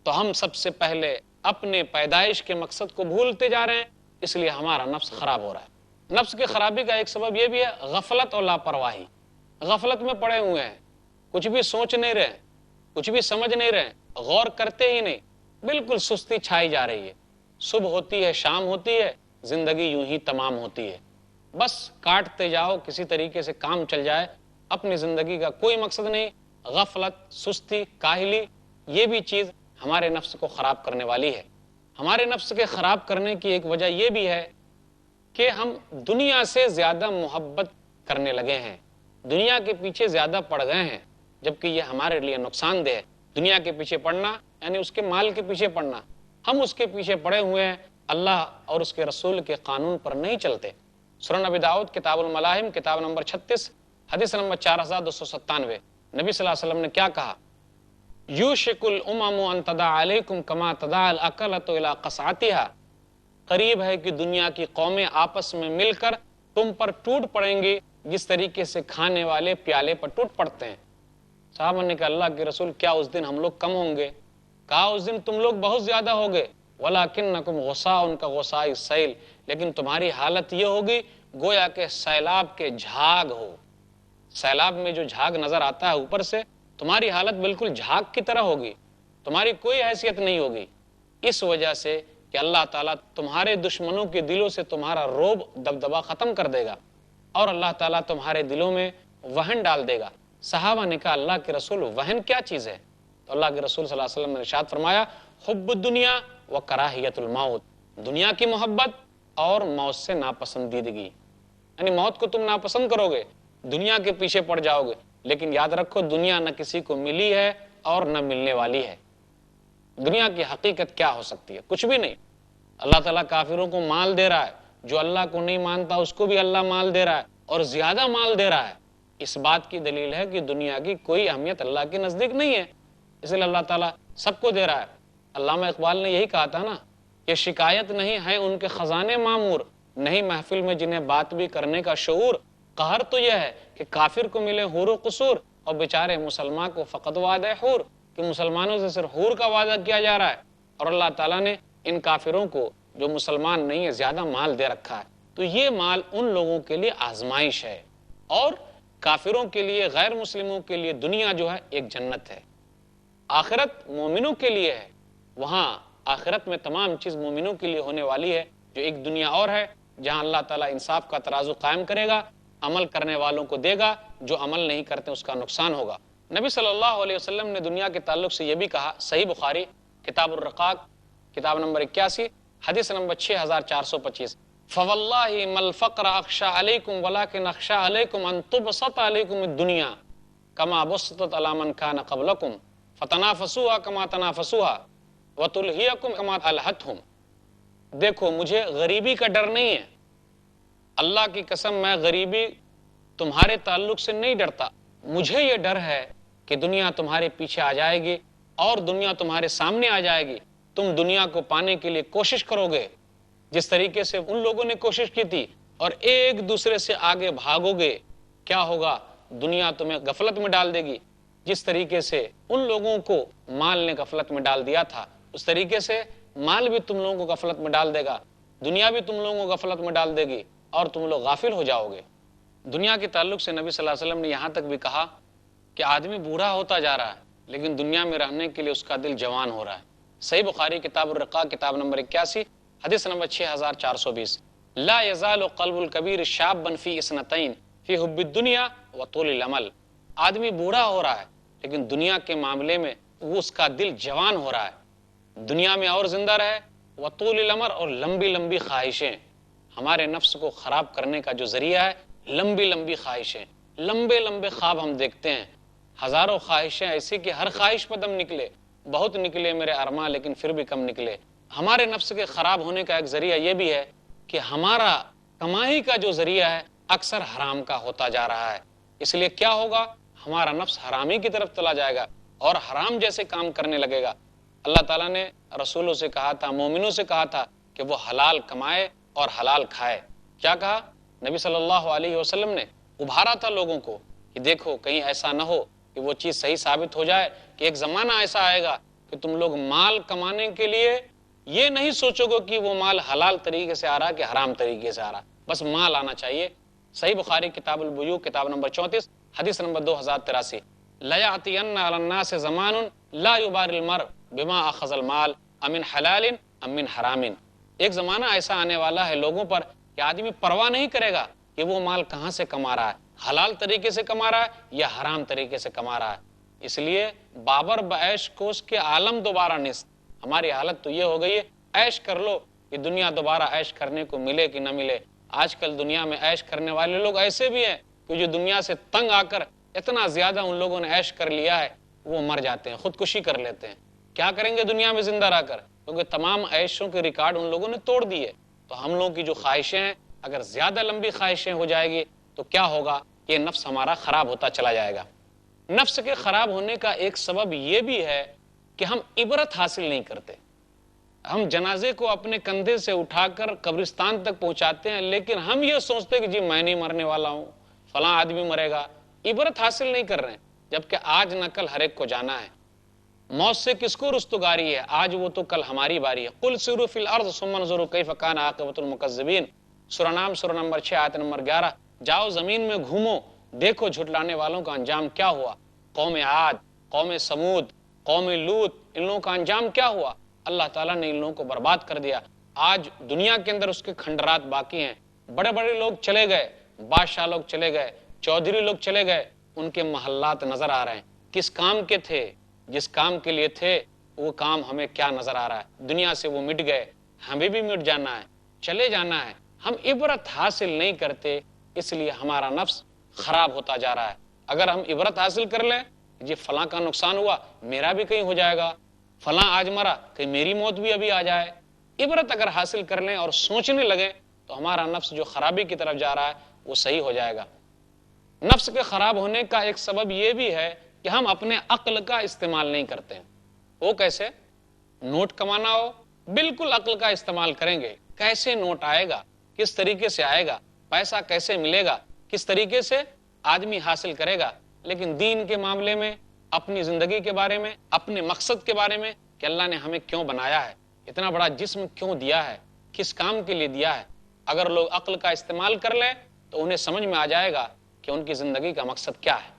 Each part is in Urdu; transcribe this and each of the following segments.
تو ہم سب سے پہلے اپنے پیدائش کے مقصد کو بھولتے جا رہے ہیں، اس لیے ہمارا نفس خراب ہو رہا ہے۔ نفس کی خرابی کا ایک سبب یہ بھی ہے غفلت اور لاپرواہی۔ غفلت میں پڑے ہوئے ہیں، کچھ بھی سوچ نہیں رہے، کچھ بھی سمجھ نہیں رہے، غور کرتے ہی نہیں، بالکل سستی چھائی جا رہی ہے۔ صبح ہوتی ہے، شام ہوتی ہے، زندگی یوں ہی تمام ہوتی ہے، بس کاٹتے جاؤ، کسی طریقے سے کام چل جائے، اپنی زندگی کا کوئی مقصد نہیں۔ غفلت، سستی، کاہلی، یہ بھی چیز ہمارے نفس کو خراب کرنے والی ہے۔ ہمارے نفس کے خراب کرنے کی ایک وجہ یہ بھی ہے کہ ہم دنیا سے زیادہ محبت کرنے لگے ہیں، دنیا کے پیچھے زیادہ پڑ گئے ہیں، جبکہ یہ ہمارے لیے نقصان دہ ہے۔ دنیا کے پیچھے پڑنا یعنی اس کے مال کے پیچھے پڑنا، ہم اس کے پیچھے پڑے ہوئے ہیں، اللہ اور اس کے رسول کے قانون پر نہیں چلتے۔ سنن ابی داؤد کتاب الملاحم کتاب نمبر 36 حدیث نمبر 4297، نبی صلی اللہ علیہ وسلم نے کیا کہا؟ یوشک الامم ان تداع علیکم کما تداع الاکلۃ الی قصعتها، قریب ہے کہ دنیا کی قومیں آپس میں مل کر تم پر ٹوٹ پڑیں گی جس طریقے سے کھانے والے پیالے پر ٹوٹ پڑتے ہیں۔ صحابہ نے کہا اللہ کے رسول کیا اس دن ہم لوگ کم ہوں گے؟ کہا اس دن تم لوگ بہت زیادہ ہوگے، وَلَكِنَّكُمْ غُصَاءٌ كَغُصَاءِ السَّيْلِ، لیکن تمہاری حالت یہ ہوگی گویا کہ سیلاب کے جھاگ ہو۔ سیلاب میں جو جھاگ نظر آتا ہے اوپر سے، تمہاری حالت بالکل جھاگ کی طرح ہوگی، تمہاری کوئی حیثیت نہیں ہوگی، اس وجہ سے کہ اللہ تعالیٰ تمہارے دشمنوں کے دلوں سے تمہارا رعب دبدبا ختم کر دے گا، اور اللہ تعالیٰ تمہارے دلوں میں وہن ڈال دے گا۔ صحابہ نے کہا اللہ کے رسول وہن کیا چیز ہے؟ تو اللہ کے رسول صلی اللہ علیہ وسلم نے ارشاد فرمایا حب الدنیا و کراہیت الموت، دنیا کی محبت اور موت سے ناپسندیدگی، یعنی موت کو تم ناپسند کرو گے، دنیا کے پیچھے پڑ جاؤ گے، لیکن یاد رکھو دنیا نہ کسی کو ملی ہے اور نہ ملنے والی ہے۔ دنیا کی حقیقت کیا ہو سکتی ہے؟ کچھ بھی نہیں۔ اللہ تعالیٰ کافروں کو مال دے رہا ہے، جو اللہ کو نہیں مانتا اس کو بھی اللہ مال دے رہا ہے اور زیادہ مال دے رہا ہے۔ اس بات کی دلیل ہے کہ دنیا کی کوئی اہمیت اللہ کے نزدیک نہیں ہے، اس لیے اللہ تعالیٰ سب کو دے رہا ہے۔ علامہ اقبال نے یہی کہا تھا نا کہ شکایت نہیں ہے ان کے خزانے معمور، نہیں محفل میں جنہیں بات بھی کرنے کا شعور، قہر تو یہ ہے کہ کافر کو ملے حور و قصور اور بیچارے مسلمان کو فقط وعدہ حور، کہ مسلمانوں سے صرف حور کا وعدہ کیا جا رہا ہے، اور اللہ تعالیٰ نے ان کافروں کو جو مسلمان نہیں ہے زیادہ مال دے رکھا ہے۔ تو یہ مال ان لوگوں کے لیے آزمائش ہے، اور کافروں کے لیے، غیر مسلموں کے لیے دنیا جو ہے ایک جنت ہے۔ آخرت مومنوں کے لیے ہے، وہاں آخرت میں تمام چیز مومنوں کے لیے ہونے والی ہے، جو ایک دنیا اور ہے جہاں اللہ تعالیٰ انصاف کا ترازو قائم کرے گا، عمل کرنے والوں کو دے گا، جو عمل نہیں کرتے اس کا نقصان ہوگا۔ نبی صلی اللہ علیہ وسلم نے دنیا کے تعلق سے یہ بھی کہا، صحیح بخاری کتاب الرقاق کتاب نمبر 81 حدیث نمبر 6425، فواللہ ما الفقر اخشى علیکم ولکن اخشى علیکم ان تبسط علیکم الدنیا کما بسطت علی من کان قبلکم فتنافسوها کما تنافسوها وتلہیکم کما الہتہم۔ دیکھو مجھے غریبی کا ڈر نہیں ہے، اللہ کی قسم میں غریبی تمہارے تعلق سے نہیں ڈرتا، مجھے یہ ڈر ہے کہ دنیا تمہارے پیچھے آ جائے گی اور دنیا تمہارے سامنے آ جائے گی، تم دنیا کو پانے کے لیے کوشش کرو گے جس طریقے سے ان لوگوں نے کوشش کی تھی، اور ایک دوسرے سے آگے بھاگو گے، کیا ہوگا؟ دنیا تمہیں غفلت میں ڈال دے گی۔ جس طریقے سے ان لوگوں کو مال نے غفلت میں ڈال دیا تھا، اس طریقے سے مال بھی تم لوگوں کو غفلت میں ڈال دے گا، دنیا بھی تم لوگوں کو غفلت میں ڈال دے گی، اور تم لوگ غافل ہو جاؤ گے۔ دنیا کے تعلق سے نبی صلی اللہ علیہ وسلم نے یہاں تک بھی کہا کہ آدمی بوڑھا ہوتا جا رہا ہے لیکن دنیا میں رہنے کے لیے اس کا دل جوان ہو رہا ہے۔ صحیح بخاری کتاب الرقاق کتاب نمبر 81 حدیث نمبر 6420، لا یزال قلب الکبیر شابا فی اثنتین فی حب الدنیا و طول العمل۔ آدمی بوڑھا ہو رہا ہے لیکن دنیا کے معاملے میں وہ اس کا دل جوان ہو رہا ہے، دنیا میں اور زندہ رہے، و طول العمر، اور لمبی لمبی خواہشیں۔ ہمارے نفس کو خراب کرنے کا جو ذریعہ ہے لمبی لمبی خواہشیں، لمبے لمبے خواب ہم دیکھتے ہیں، ہزاروں خواہشیں ایسی کہ ہر خواہش پر دم نکلے، بہت نکلے میرے ارماں لیکن پھر بھی کم نکلے۔ ہمارے نفس کے خراب ہونے کا ایک ذریعہ یہ بھی ہے کہ ہمارا کمائی کا جو ذریعہ ہے اکثر حرام کا ہوتا جا رہا ہے، اس لیے کیا ہوگا؟ ہمارا نفس حرامی کی طرف چلا جائے گا اور حرام جیسے کام کرنے لگے گا۔ اللہ تعالیٰ نے رسولوں سے کہا تھا، مومنوں سے کہا تھا کہ وہ حلال کمائے اور حلال کھائے۔ کیا کہا؟ نبی صلی اللہ علیہ وسلم نے ابھارا تھا لوگوں کو کہ دیکھو کہیں ایسا نہ ہو کہ وہ چیز صحیح ثابت ہو جائے کہ ایک زمانہ ایسا آئے گا کہ تم لوگ مال کمانے کے لیے یہ نہیں سوچو گے کہ وہ مال حلال طریقے سے آ رہا ہے کہ حرام طریقے سے آ رہا ہے، بس مال آنا چاہیے۔ صحیح بخاری کتاب البیوع کتاب نمبر 34 حدیث نمبر 2083، لَيَأْتِيَنَّ عَلَى النَّاسِ زَمَانٌ لَا يُبَالِ الْمَرْءُ بِمَا أَخَذَ الْمَالَ أَمِنْ حَلَالٍ أَم مِّنْ حَرَامٍ۔ ایک زمانہ ایسا آنے والا ہے لوگوں پر کہ آدمی پرواہ نہیں کرے گا کہ وہ مال کہاں سے کما رہا ہے، حلال طریقے سے کما رہا ہے یا حرام طریقے سے کما رہا ہے۔ اس لیے بابر بعیش کوش کے عالم دوبارہ نیست۔ ہماری حالت تو یہ ہو گئی ہے عیش کر لو، کہ دنیا دوبارہ عیش کرنے کو ملے کہ نہ ملے۔ آج کل دنیا میں عیش کرنے والے لوگ ایسے بھی ہیں کہ جو دنیا سے تنگ آ کر اتنا زیادہ ان لوگوں نے عیش کر لیا ہے وہ مر جاتے ہیں، خودکشی کر لیتے ہیں۔ کیا کریں گے دنیا میں زندہ رہ کر؟ کیونکہ تمام عیشوں کے ریکارڈ ان لوگوں نے توڑ دیے۔ تو ہم لوگوں کی جو خواہشیں ہیں، اگر زیادہ لمبی خواہشیں ہو جائے گی تو کیا ہوگا؟ یہ نفس ہمارا خراب ہوتا چلا جائے گا۔ نفس کے خراب ہونے کا ایک سبب یہ بھی ہے کہ ہم عبرت حاصل نہیں کرتے۔ ہم جنازے کو اپنے کندھے سے اٹھا کر قبرستان تک پہنچاتے ہیں، لیکن ہم یہ سوچتے کہ جی میں نہیں مرنے والا ہوں، فلاں آدمی مرے گا۔ عبرت حاصل نہیں کر رہے ہیں، جبکہ آج نہ کل ہر ایک کو جانا ہے۔ موت سے کس کو رستگاری ہے؟ آج وہ تو کل ہماری باری ہے۔ قل سیروا فی الارض ثم انظروا کیف کان عاقبۃ المکذبین، سورہ نام سورہ نمبر 6 آیت نمبر 11۔ جاؤ زمین میں گھومو، دیکھو جھٹلانے والوں کا انجام کیا ہوا۔ قوم عاد، قوم سمود، قوم لوط، ان لوگوں کا انجام کیا ہوا؟ اللہ تعالیٰ نے ان لوگوں کو برباد کر دیا۔ آج دنیا کے اندر اس کے کھنڈرات باقی ہیں۔ بڑے بڑے لوگ چلے گئے، بادشاہ لوگ چلے گئے، چودھری لوگ چلے گئے، ان کے محلات نظر آ رہے ہیں۔ کس کام کے تھے؟ جس کام کے لیے تھے وہ کام ہمیں کیا نظر آ رہا ہے؟ دنیا سے وہ مٹ گئے، ہمیں بھی مٹ جانا ہے، چلے جانا ہے۔ ہم عبرت حاصل نہیں کرتے، اس لیے ہمارا نفس خراب ہوتا جا رہا ہے۔ اگر ہم عبرت حاصل کر لیں، جی فلاں کا نقصان ہوا، میرا بھی کہیں ہو جائے گا، فلاں آج مرا، کہیں میری موت بھی ابھی آ جائے۔ عبرت اگر حاصل کر لیں اور سوچنے لگیں تو ہمارا نفس جو خرابی کی طرف جا رہا ہے وہ صحیح ہو جائے گا۔ نفس کے خراب ہونے کا ایک سبب یہ بھی ہے کہ ہم اپنے عقل کا استعمال نہیں کرتے ہیں۔ وہ کیسے؟ نوٹ کمانا ہو، بالکل عقل کا استعمال کریں گے۔ کیسے نوٹ آئے گا، کس طریقے سے آئے گا، پیسہ کیسے ملے گا، کس طریقے سے آدمی حاصل کرے گا۔ لیکن دین کے معاملے میں، اپنی زندگی کے بارے میں، اپنے مقصد کے بارے میں کہ اللہ نے ہمیں کیوں بنایا ہے، اتنا بڑا جسم کیوں دیا ہے، کس کام کے لیے دیا ہے، اگر لوگ عقل کا استعمال کر لیں تو انہیں سمجھ میں آ جائے گا کہ ان کی زندگی کا مقصد کیا ہے۔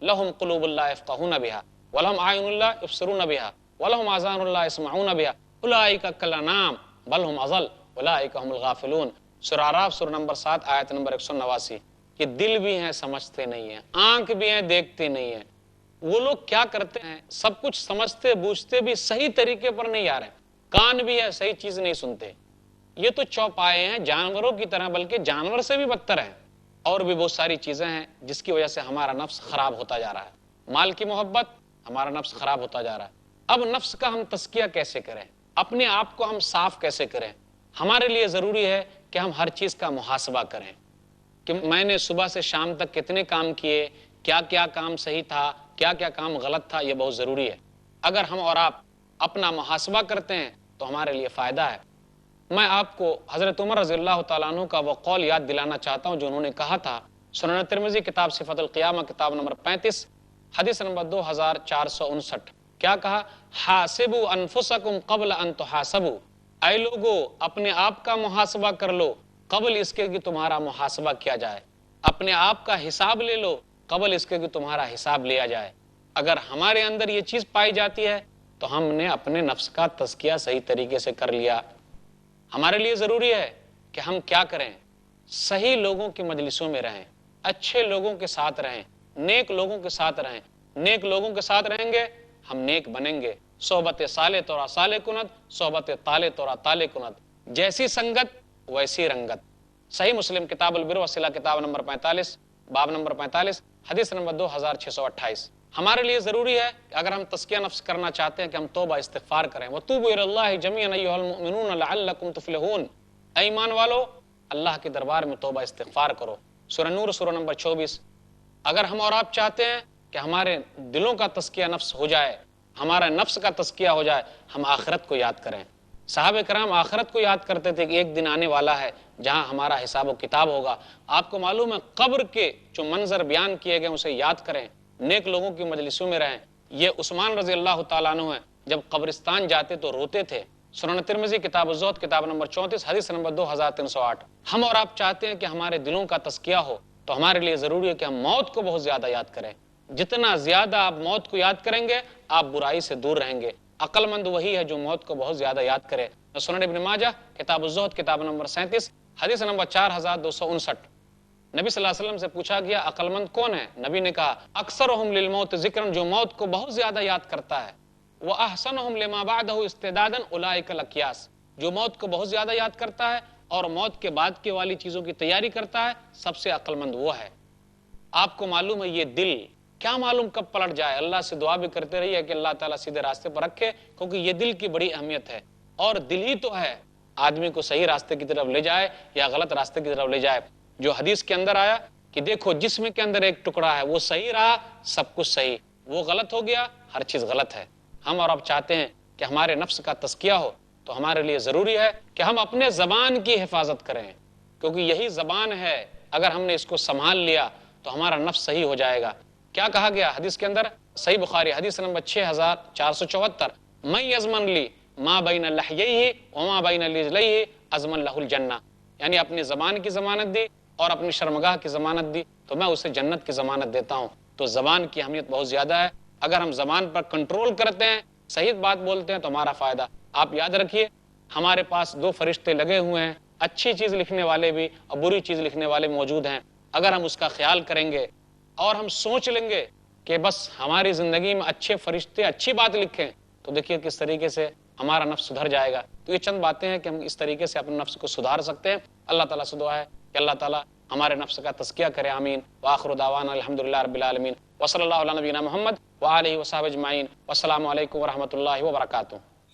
لہم قلوب لا یفقہون بہا ولہم اعین لا یبصرون بہا ولہم آذان لا یسمعون بہا اولئک کالانعام بل ہم اضل اولئک هم الغافلون، سورہ اعراف سورہ نمبر 7 آیت نمبر 189۔ کہ دل بھی ہیں سمجھتے نہیں ہیں، آنکھ بھی ہیں دیکھتے نہیں ہیں۔ وہ لوگ کیا کرتے ہیں؟ سب کچھ سمجھتے بوجھتے بھی صحیح طریقے پر نہیں آ رہے، کان بھی ہے صحیح چیز نہیں سنتے۔ یہ تو چوپائے ہیں جانوروں کی طرح، بلکہ جانور سے بھی بدتر ہیں۔ اور بھی بہت ساری چیزیں ہیں جس کی وجہ سے ہمارا نفس خراب ہوتا جا رہا ہے۔ مال کی محبت، ہمارا نفس خراب ہوتا جا رہا ہے۔ اب نفس کا ہم تزکیہ کیسے کریں؟ اپنے آپ کو ہم صاف کیسے کریں؟ ہمارے لیے ضروری ہے کہ ہم ہر چیز کا محاسبہ کریں کہ میں نے صبح سے شام تک کتنے کام کیے، کیا کیا کام صحیح تھا، کیا کیا کام غلط تھا۔ یہ بہت ضروری ہے۔ اگر ہم اور آپ اپنا محاسبہ کرتے ہیں تو ہمارے لیے فائدہ ہے۔ میں آپ کو حضرت عمر رضی اللہ تعالیٰ عنہ کا وہ قول یاد دلانا چاہتا ہوں جو انہوں نے کہا تھا، سنن ترمذی کتاب صفت القیامہ کتاب نمبر 35 حدیث نمبر 2459۔ کیا کہا؟ حاسبوا انفسکم قبل ان تحاسبوا، اے لوگو اپنے آپ کا محاسبہ کر لو قبل اس کے کہ تمہارا محاسبہ کیا جائے۔ اپنے آپ کا حساب لے لو قبل اس کے کہ تمہارا حساب لیا جائے۔ اگر ہمارے اندر یہ چیز پائی جاتی ہے تو ہم نے اپنے نفس کا تزکیہ صحیح طریقے سے کر لیا۔ ہمارے لیے ضروری ہے کہ ہم کیا کریں؟ صحیح لوگوں کی مجلسوں میں رہیں، اچھے لوگوں کے ساتھ رہیں، نیک لوگوں کے ساتھ رہیں۔ نیک لوگوں کے ساتھ رہیں گے ہم نیک بنیں گے۔ صحبت صالح تورا صالح کند، صحبت طالح تورا طالح کند، جیسی سنگت ویسی رنگت۔ صحیح مسلم کتاب البر والصلہ کتاب نمبر 45 باب نمبر 45 حدیث نمبر 2628۔ ہمارے لیے ضروری ہے کہ اگر ہم تزکیہ نفس کرنا چاہتے ہیں کہ ہم توبہ استغفار کریں۔ وَتُوبُوا إِلَى اللَّهِ جَمِيعًا أَيُّهَا الْمُؤْمِنُونَ لَعَلَّكُمْ تُفْلِحُونَ، اے ایمان والو اللہ کے دربار میں توبہ استغفار کرو۔ سورہ نور سورہ نمبر 24۔ اگر ہم اور آپ چاہتے ہیں کہ ہمارے دلوں کا تزکیہ نفس ہو جائے، ہمارا نفس کا تزکیہ ہو جائے، ہم آخرت کو یاد کریں۔ صحابہ کرام آخرت کو یاد کرتے تھے کہ ایک دن آنے والا ہے جہاں ہمارا حساب و کتاب ہوگا۔ آپ کو معلوم ہے قبر کے جو منظر بیان کیے گئے اسے یاد کریں، نیک لوگوں کی مجلسوں میں رہیں۔ یہ عثمان رضی اللہ تعالیٰ عنہ ہیں جب قبرستان جاتے تو روتے تھے۔ سنن ترمذی کتاب الزہد کتاب نمبر 34 حدیث نمبر 2308۔ ہم اور آپ چاہتے ہیں کہ ہمارے دلوں کا تزکیہ ہو، تو ہمارے لیے ضروری ہے کہ ہم موت کو بہت زیادہ یاد کریں۔ جتنا زیادہ آپ موت کو یاد کریں گے آپ برائی سے دور رہیں گے۔ عقل مند وہی ہے جو موت کو بہت زیادہ یاد کرے۔ سنن ابن ماجہ کتاب الزہد کتاب نمبر 37 حدیث نمبر 4259۔ نبی صلی اللہ علیہ وسلم سے پوچھا گیا عقل مند کون ہے؟ نبی نے کہا اکثرہم للموت ذکرن، جو موت کو بہت زیادہ یاد کرتا ہے، وَأَحْسَنُهُمْ لِمَا بَعْدَهُ اسْتِعْدَادًا أُولَٰئِكَ الْأَكْيَاسُ، جو موت کو بہت زیادہ یاد کرتا ہے اور موت کے بعد کے والی چیزوں کی تیاری کرتا ہے، سب سے عقل مند وہ ہے۔ آپ کو معلوم ہے یہ دل کیا معلوم کب پلٹ جائے، اللہ سے دعا بھی کرتے رہیے کہ اللہ تعالیٰ سیدھے راستے پر رکھے، کیونکہ یہ دل کی بڑی اہمیت ہے، اور دل ہی تو ہے آدمی کو صحیح راستے کی طرف لے جائے یا غلط راستے کی طرف لے جائے۔ جو حدیث کے اندر آیا کہ دیکھو جسم کے اندر ایک ٹکڑا ہے، وہ صحیح رہا سب کچھ صحیح، وہ غلط ہو گیا ہر چیز غلط ہے۔ ہم اور اب چاہتے ہیں کہ ہمارے نفس کا تزکیہ ہو، تو ہمارے لیے ضروری ہے کہ ہم اپنے زبان کی حفاظت کریں، کیونکہ یہی زبان ہے، اگر ہم نے اس کو سنبھال لیا تو ہمارا نفس صحیح ہو جائے گا۔ کیا کہا گیا حدیث کے اندر؟ صحیح بخاری حدیث نمبر 6474، من یضمن لی ما بین لحییہ وما بین رجلیہ اضمن لہ الجنہ، یعنی اپنی زبان کی ضمانت دی اور اپنی شرمگاہ کی ضمانت دی تو میں اسے جنت کی ضمانت دیتا ہوں۔ تو زبان کی اہمیت بہت زیادہ ہے، اگر ہم زبان پر کنٹرول کرتے ہیں، صحیح بات بولتے ہیں تو ہمارا فائدہ۔ آپ یاد رکھیے ہمارے پاس دو فرشتے لگے ہوئے ہیں، اچھی چیز لکھنے والے بھی اور بری چیز لکھنے والے موجود ہیں۔ اگر ہم اس کا خیال کریں گے اور ہم سوچ لیں گے کہ بس ہماری زندگی میں اچھے فرشتے اچھی بات لکھیں، تو دیکھیے کس طریقے سے ہمارا نفس سدھر جائے گا۔ تو یہ چند باتیں ہیں کہ ہم اس طریقے سے اپنے نفس کو سدھار سکتے ہیں۔ اللہ تعالیٰ سے دعا ہے کہ اللہ تعالیٰ ہمارے نفس کا تزکیہ کرے، آمین۔ وآخر دعوانا الحمدللہ رب العالمین، وصلی اللہ علی نبینا محمد وآلہ وصحبہ اجمعین، والسلام علیکم ورحمۃ اللہ وبرکاتہ۔